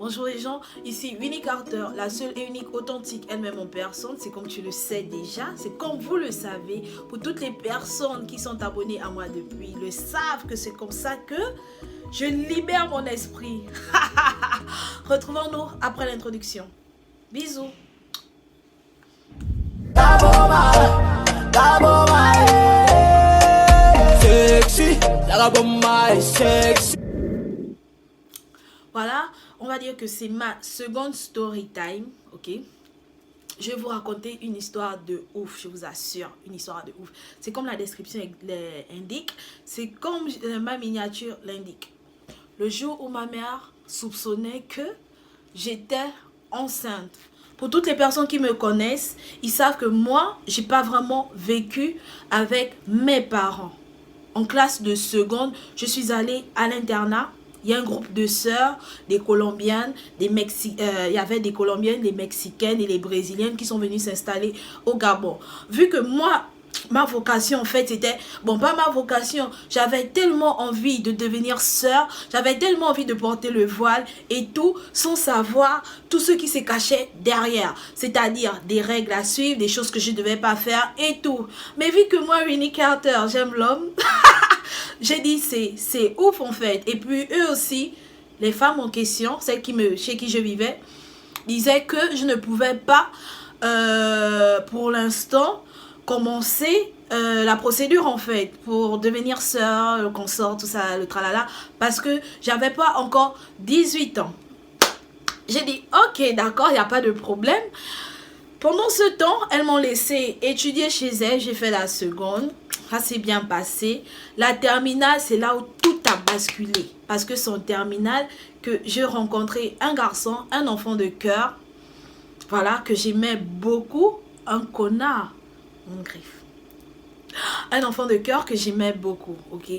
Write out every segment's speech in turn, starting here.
Bonjour les gens, ici Winnie Carter, la seule et unique authentique elle-même en personne. C'est comme tu le sais déjà, c'est comme vous le savez. Pour toutes les personnes qui sont abonnées à moi depuis, le savent que c'est comme ça que je libère mon esprit. Retrouvons-nous après l'introduction. Bisous. Voilà, on va dire que c'est ma seconde story time, ok? Je vais vous raconter une histoire de ouf, je vous assure, une histoire de ouf. C'est comme la description l'indique, c'est comme ma miniature l'indique. Le jour où ma mère soupçonnait que j'étais enceinte. Pour toutes les personnes qui me connaissent, ils savent que moi, j'ai pas vraiment vécu avec mes parents. En classe de seconde, je suis allée à l'internat. Il y a un groupe de sœurs, des Colombiennes, il y avait des Colombiennes, des Mexicaines et les Brésiliennes qui sont venues s'installer au Gabon. Vu que moi, ma vocation en fait c'était, bon pas ma vocation, j'avais tellement envie de devenir sœur, j'avais tellement envie de porter le voile et tout, sans savoir tout ce qui se cachait derrière. C'est-à-dire des règles à suivre, des choses que je ne devais pas faire et tout. Mais vu que moi, Winnie Carter, j'aime l'homme, j'ai dit c'est ouf en fait. Et puis eux aussi, les femmes en question, celles chez qui je vivais, disaient que je ne pouvais pas pour l'instant commencer la procédure en fait pour devenir sœur, le consort, tout ça, le tralala, parce que j'avais pas encore 18 ans. J'ai dit ok d'accord, il n'y a pas de problème. Pendant ce temps, elles m'ont laissé étudier chez elles, j'ai fait la seconde. Ça s'est bien passé. La terminale, c'est là où tout a basculé. Parce que c'est en terminale que j'ai rencontré un garçon, un enfant de cœur. Voilà, que j'aimais beaucoup. Un connard. Mon griffe. Un enfant de cœur que j'aimais beaucoup, ok?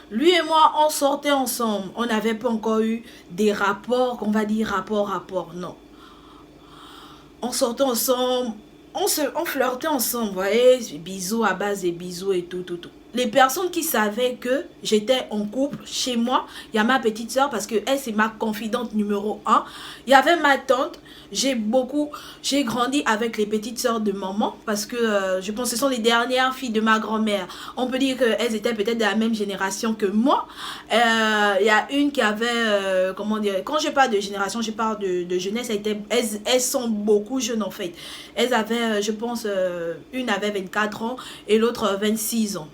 Lui et moi, on sortait ensemble. On n'avait pas encore eu des rapports, qu'on va dire rapport, non. On sortait ensemble. On flirtait ensemble, vous voyez, bisous à base de bisous et tout. Les personnes qui savaient que j'étais en couple chez moi, il y a ma petite soeur parce que elle c'est ma confidente numéro 1. Il y avait ma tante, j'ai grandi avec les petites soeurs de maman parce que je pense que ce sont les dernières filles de ma grand-mère. On peut dire qu'elles étaient peut-être de la même génération que moi. Il y a une qui avait, comment dire, quand je parle de génération, je parle de jeunesse, elles sont beaucoup jeunes en fait. Elles avaient, je pense, une avait 24 ans et l'autre 26 ans.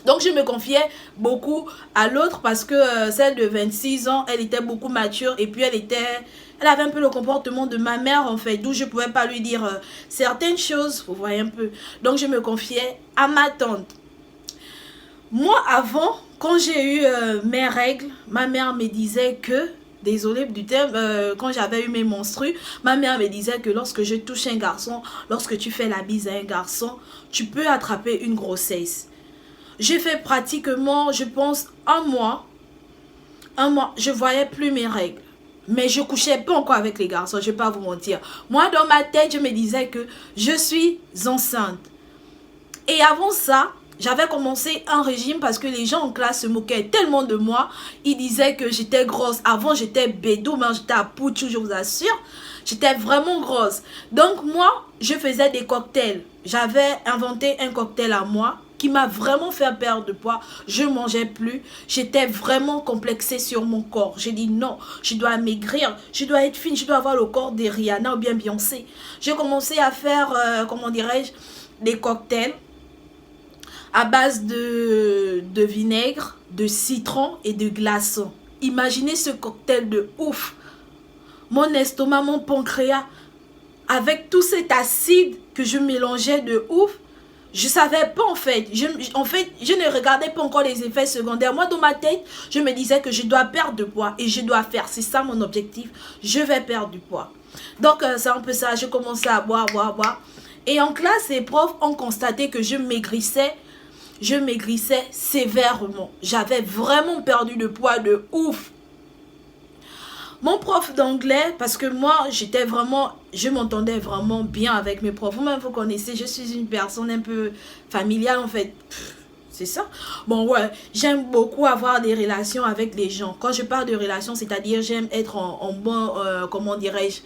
Donc je me confiais beaucoup à l'autre parce que celle de 26 ans, elle était beaucoup mature et puis elle avait un peu le comportement de ma mère en fait, d'où je ne pouvais pas lui dire certaines choses, vous voyez un peu. Donc je me confiais à ma tante. Moi avant, quand j'ai eu mes règles, ma mère me disait que, désolée du terme, quand j'avais eu mes menstrues, ma mère me disait que lorsque je touche un garçon, lorsque tu fais la bise à un garçon, tu peux attraper une grossesse. J'ai fait pratiquement, je pense, un mois, je ne voyais plus mes règles. Mais je ne couchais pas encore avec les garçons, je ne vais pas vous mentir. Moi, dans ma tête, je me disais que je suis enceinte. Et avant ça, j'avais commencé un régime parce que les gens en classe se moquaient tellement de moi. Ils disaient que j'étais grosse. Avant, j'étais bédou, mais j'étais à Pouchou, je vous assure. J'étais vraiment grosse. Donc, moi, je faisais des cocktails. J'avais inventé un cocktail à moi qui m'a vraiment fait perdre de poids. Je ne mangeais plus. J'étais vraiment complexée sur mon corps. J'ai dit non, je dois maigrir. Je dois être fine. Je dois avoir le corps de Rihanna ou bien Beyoncé. J'ai commencé à faire, comment dirais-je, des cocktails à base de vinaigre, de citron et de glaçons. Imaginez ce cocktail de ouf. Mon estomac, mon pancréas, avec tout cet acide que je mélangeais de ouf, je ne savais pas en fait. Je ne regardais pas encore les effets secondaires. Moi, dans ma tête, je me disais que je dois perdre de poids et je dois faire. C'est ça mon objectif. Je vais perdre du poids. Donc, c'est un peu ça. Je commençais à boire. Et en classe, les profs ont constaté que je maigrissais sévèrement. J'avais vraiment perdu de poids de ouf. Mon prof d'anglais, parce que moi, je m'entendais vraiment bien avec mes profs. Vous-même, vous connaissez, je suis une personne un peu familiale en fait. C'est ça. Bon, ouais, j'aime beaucoup avoir des relations avec les gens. Quand je parle de relations, c'est-à-dire j'aime être en bon, comment dirais-je,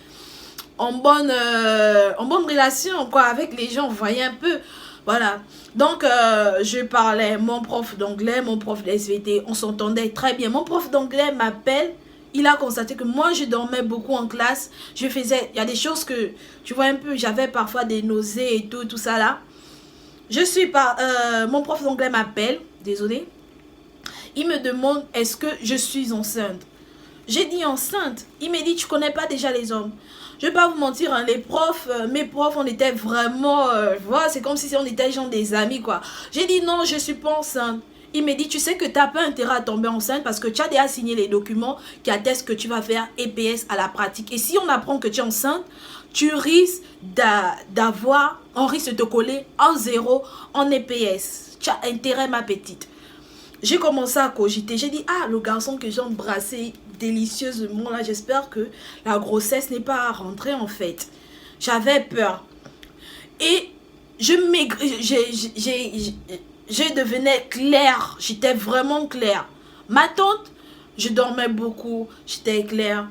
en bonne relation, quoi, avec les gens, vous voyez un peu. Voilà. Donc, je parlais, mon prof d'anglais, mon prof de SVT, on s'entendait très bien. Mon prof d'anglais m'appelle. Il a constaté que moi, je dormais beaucoup en classe. Je faisais, il y a des choses que, tu vois un peu, j'avais parfois des nausées et tout ça là. Mon prof d'anglais m'appelle, désolé. Il me demande, est-ce que je suis enceinte? J'ai dit enceinte. Il me dit, tu connais pas déjà les hommes. Je vais pas vous mentir, hein, les profs, mes profs, on était vraiment, voilà, c'est comme si on était genre des amis, quoi. J'ai dit non, je suis pas enceinte. Il me dit, tu sais que tu n'as pas intérêt à tomber enceinte parce que tu as déjà signé les documents qui attestent que tu vas faire EPS à la pratique. Et si on apprend que tu es enceinte, tu risques on risque de te coller en 0 en EPS. Tu as intérêt, ma petite. J'ai commencé à cogiter. J'ai dit, ah, le garçon que j'ai embrassé délicieusement, là, j'espère que la grossesse n'est pas rentrée, en fait. J'avais peur. Et je devenais claire. J'étais vraiment claire. Ma tante, je dormais beaucoup. J'étais claire.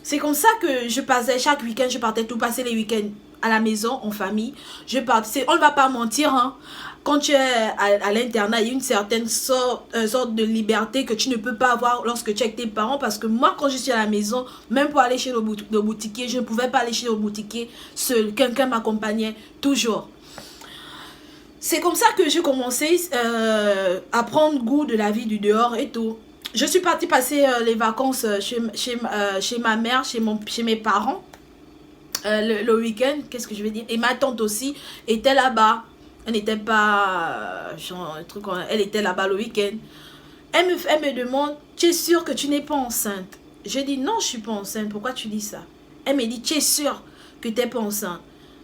C'est comme ça que je passais chaque week-end. Je partais tout passer les week-ends à la maison, en famille. On ne va pas mentir, hein. Quand tu es à l'internat, il y a une certaine sorte de liberté que tu ne peux pas avoir lorsque tu es avec tes parents. Parce que moi, quand je suis à la maison, même pour aller chez le boutiquier, je ne pouvais pas aller chez le boutiquier seul. Quelqu'un m'accompagnait toujours. C'est comme ça que j'ai commencé à prendre goût de la vie du dehors et tout. Je suis partie passer les vacances chez ma mère, chez mes parents. Le week-end, qu'est-ce que je vais dire? Et ma tante aussi était là-bas. Elle n'était pas genre un truc, elle était là-bas le week-end. Elle me demande, tu es sûre que tu n'es pas enceinte? Je dis non, je suis pas enceinte. Pourquoi tu dis ça? Elle me dit, tu es sûre que tu n'es pas enceinte?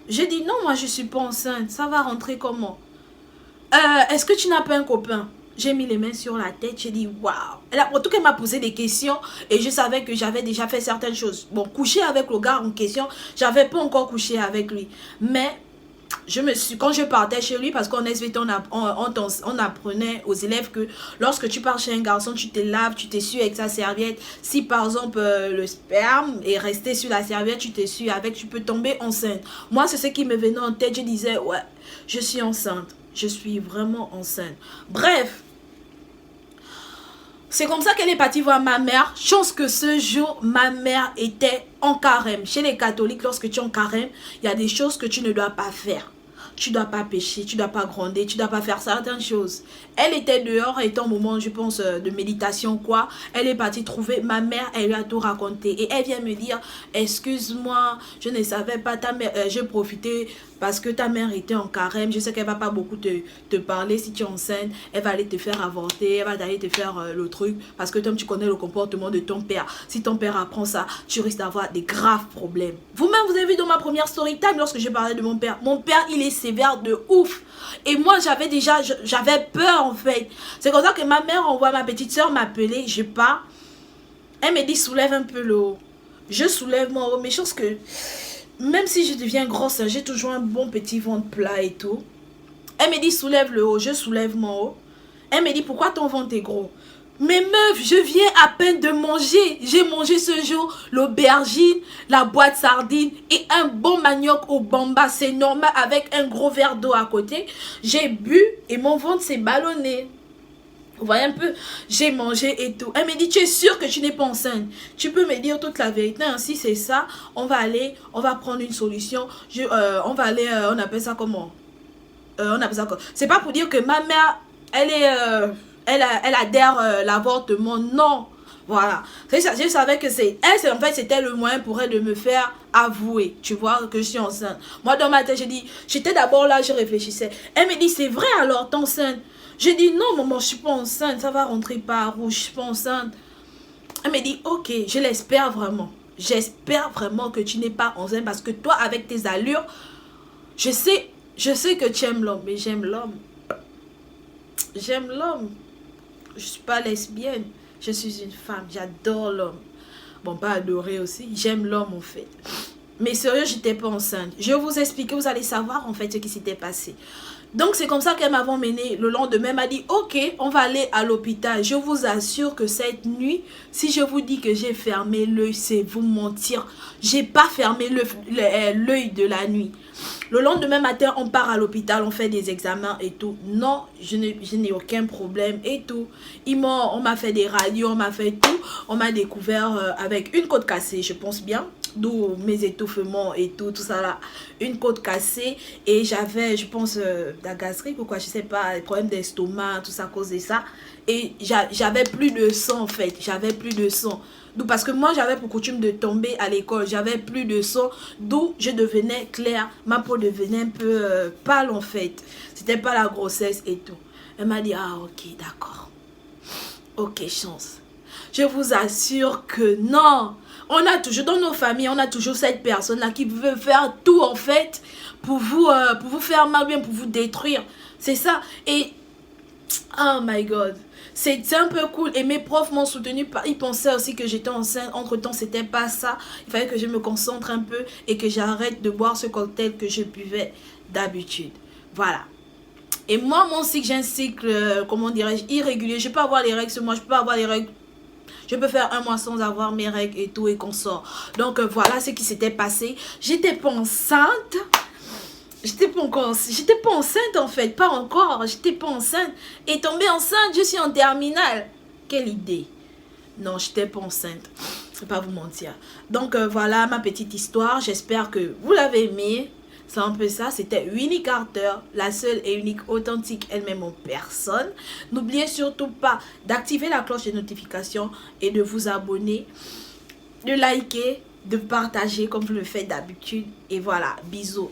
Je dis non, moi je suis pas enceinte. Ça va rentrer comment? Est-ce que tu n'as pas un copain? J'ai mis les mains sur la tête, j'ai dit waouh. En tout cas, elle m'a posé des questions et je savais que j'avais déjà fait certaines choses. Bon, coucher avec le gars en question, j'avais pas encore couché avec lui. Mais quand je partais chez lui, parce qu'en SVT, on apprenait aux élèves que lorsque tu pars chez un garçon, tu te laves, tu t'essuies avec sa serviette. Si par exemple le sperme est resté sur la serviette, tu t'essuies avec, tu peux tomber enceinte. Moi, c'est ce qui me venait en tête. Je disais, ouais, je suis enceinte. Je suis vraiment enceinte. Bref. C'est comme ça qu'elle est partie voir ma mère. Chance que ce jour, ma mère était en carême. Chez les catholiques, lorsque tu es en carême, il y a des choses que tu ne dois pas faire. Tu ne dois pas pécher, tu ne dois pas gronder, tu ne dois pas faire certaines choses. Elle était dehors, elle était en moment, je pense, de méditation, quoi. Elle est partie trouver ma mère, elle lui a tout raconté. Et elle vient me dire, excuse-moi, je ne savais pas, ta mère, j'ai profité parce que ta mère était en carême. Je sais qu'elle ne va pas beaucoup te parler si tu es enceinte. Elle va aller te faire avorter, elle va aller te faire le truc. Parce que toi, tu connais le comportement de ton père. Si ton père apprend ça, tu risques d'avoir des graves problèmes. Vous-même, vous avez vu dans ma première story time, lorsque je parlais de mon père. Mon père, il est sévère de ouf. Et moi, j'avais peur en fait. C'est comme ça que ma mère envoie ma petite soeur m'appeler. Je pars. Elle me dit, soulève un peu le haut. Je soulève mon haut. Mais chose que... Même si je deviens grosse, j'ai toujours un bon petit ventre plat et tout. Elle me dit, soulève le haut. Je soulève mon haut. Elle me dit, pourquoi ton ventre est gros? Mais meuf, je viens à peine de manger. J'ai mangé ce jour l'aubergine, la boîte sardine et un bon manioc au bamba. C'est normal avec un gros verre d'eau à côté. J'ai bu et mon ventre s'est ballonné. Vous voyez un peu, j'ai mangé et tout. Elle me dit, tu es sûre que tu n'es pas enceinte? Tu peux me dire toute la vérité. Si c'est ça, on va prendre une solution. On va aller, on appelle ça comment? On appelle ça quoi? C'est pas pour dire que ma mère, elle adhère l'avortement. Non. Voilà. Je savais que en fait, c'était le moyen pour elle de me faire avouer, tu vois, que je suis enceinte. Moi, dans ma tête, j'étais d'abord là, je réfléchissais. Elle me dit, c'est vrai alors, t'es enceinte? Je dis, non, maman, je suis pas enceinte. Ça va rentrer par où? Je suis pas enceinte. Elle me dit, ok, je l'espère vraiment. J'espère vraiment que tu n'es pas enceinte parce que toi, avec tes allures, je sais que tu aimes l'homme, mais j'aime l'homme. J'aime l'homme. Je suis pas lesbienne. Je suis une femme. J'adore l'homme. Bon, pas adorer aussi. J'aime l'homme, en fait. Mais sérieux, j'étais pas enceinte. Je vais vous expliquer, vous allez savoir en fait ce qui s'était passé. Donc c'est comme ça qu'elle m'a emmené. Le lendemain, elle m'a dit, ok, on va aller à l'hôpital. Je vous assure que cette nuit, si je vous dis que j'ai fermé l'œil, c'est vous mentir. J'ai pas fermé l'œil de la nuit. Le lendemain matin, on part à l'hôpital, on fait des examens et tout. Non, je n'ai aucun problème et tout. On m'a fait des radios, on m'a fait tout. On m'a découvert avec une côte cassée, je pense bien. D'où mes étouffements et tout ça là. Une côte cassée et j'avais, je pense, de la gastrique ou quoi, je sais pas, des problèmes d'estomac, tout ça à cause de ça. Et j'avais plus de sang en fait, j'avais plus de sang. D'où parce que moi j'avais pour coutume de tomber à l'école, j'avais plus de sang, d'où je devenais claire, ma peau devenait un peu pâle en fait. C'était pas la grossesse et tout. Elle m'a dit, ah ok, d'accord. Ok, chance. Je vous assure que non. On a toujours, dans nos familles, on a toujours cette personne-là qui veut faire tout en fait pour vous faire mal, bien pour vous détruire. C'est ça. Et, oh my God. C'est un peu cool. Et mes profs m'ont soutenu. Ils pensaient aussi que j'étais enceinte. Entre-temps, c'était pas ça. Il fallait que je me concentre un peu et que j'arrête de boire ce cocktail que je buvais d'habitude. Voilà. Et moi, mon cycle, j'ai un cycle, comment dirais-je, irrégulier. Je peux avoir les règles sur moi. Je peux avoir les règles. Je peux faire un mois sans avoir mes règles et tout et qu'on sort. Donc voilà ce qui s'était passé. J'étais pas enceinte. J'étais pas enceinte en fait. Pas encore. J'étais pas enceinte. Et tombée enceinte, je suis en terminale. Quelle idée. Non, j'étais pas enceinte. Je vais pas vous mentir. Donc voilà ma petite histoire. J'espère que vous l'avez aimée. C'est un peu ça, c'était Winnie Carter, la seule et unique authentique elle-même en personne. N'oubliez surtout pas d'activer la cloche de notification et de vous abonner, de liker, de partager comme vous le faites d'habitude. Et voilà, bisous.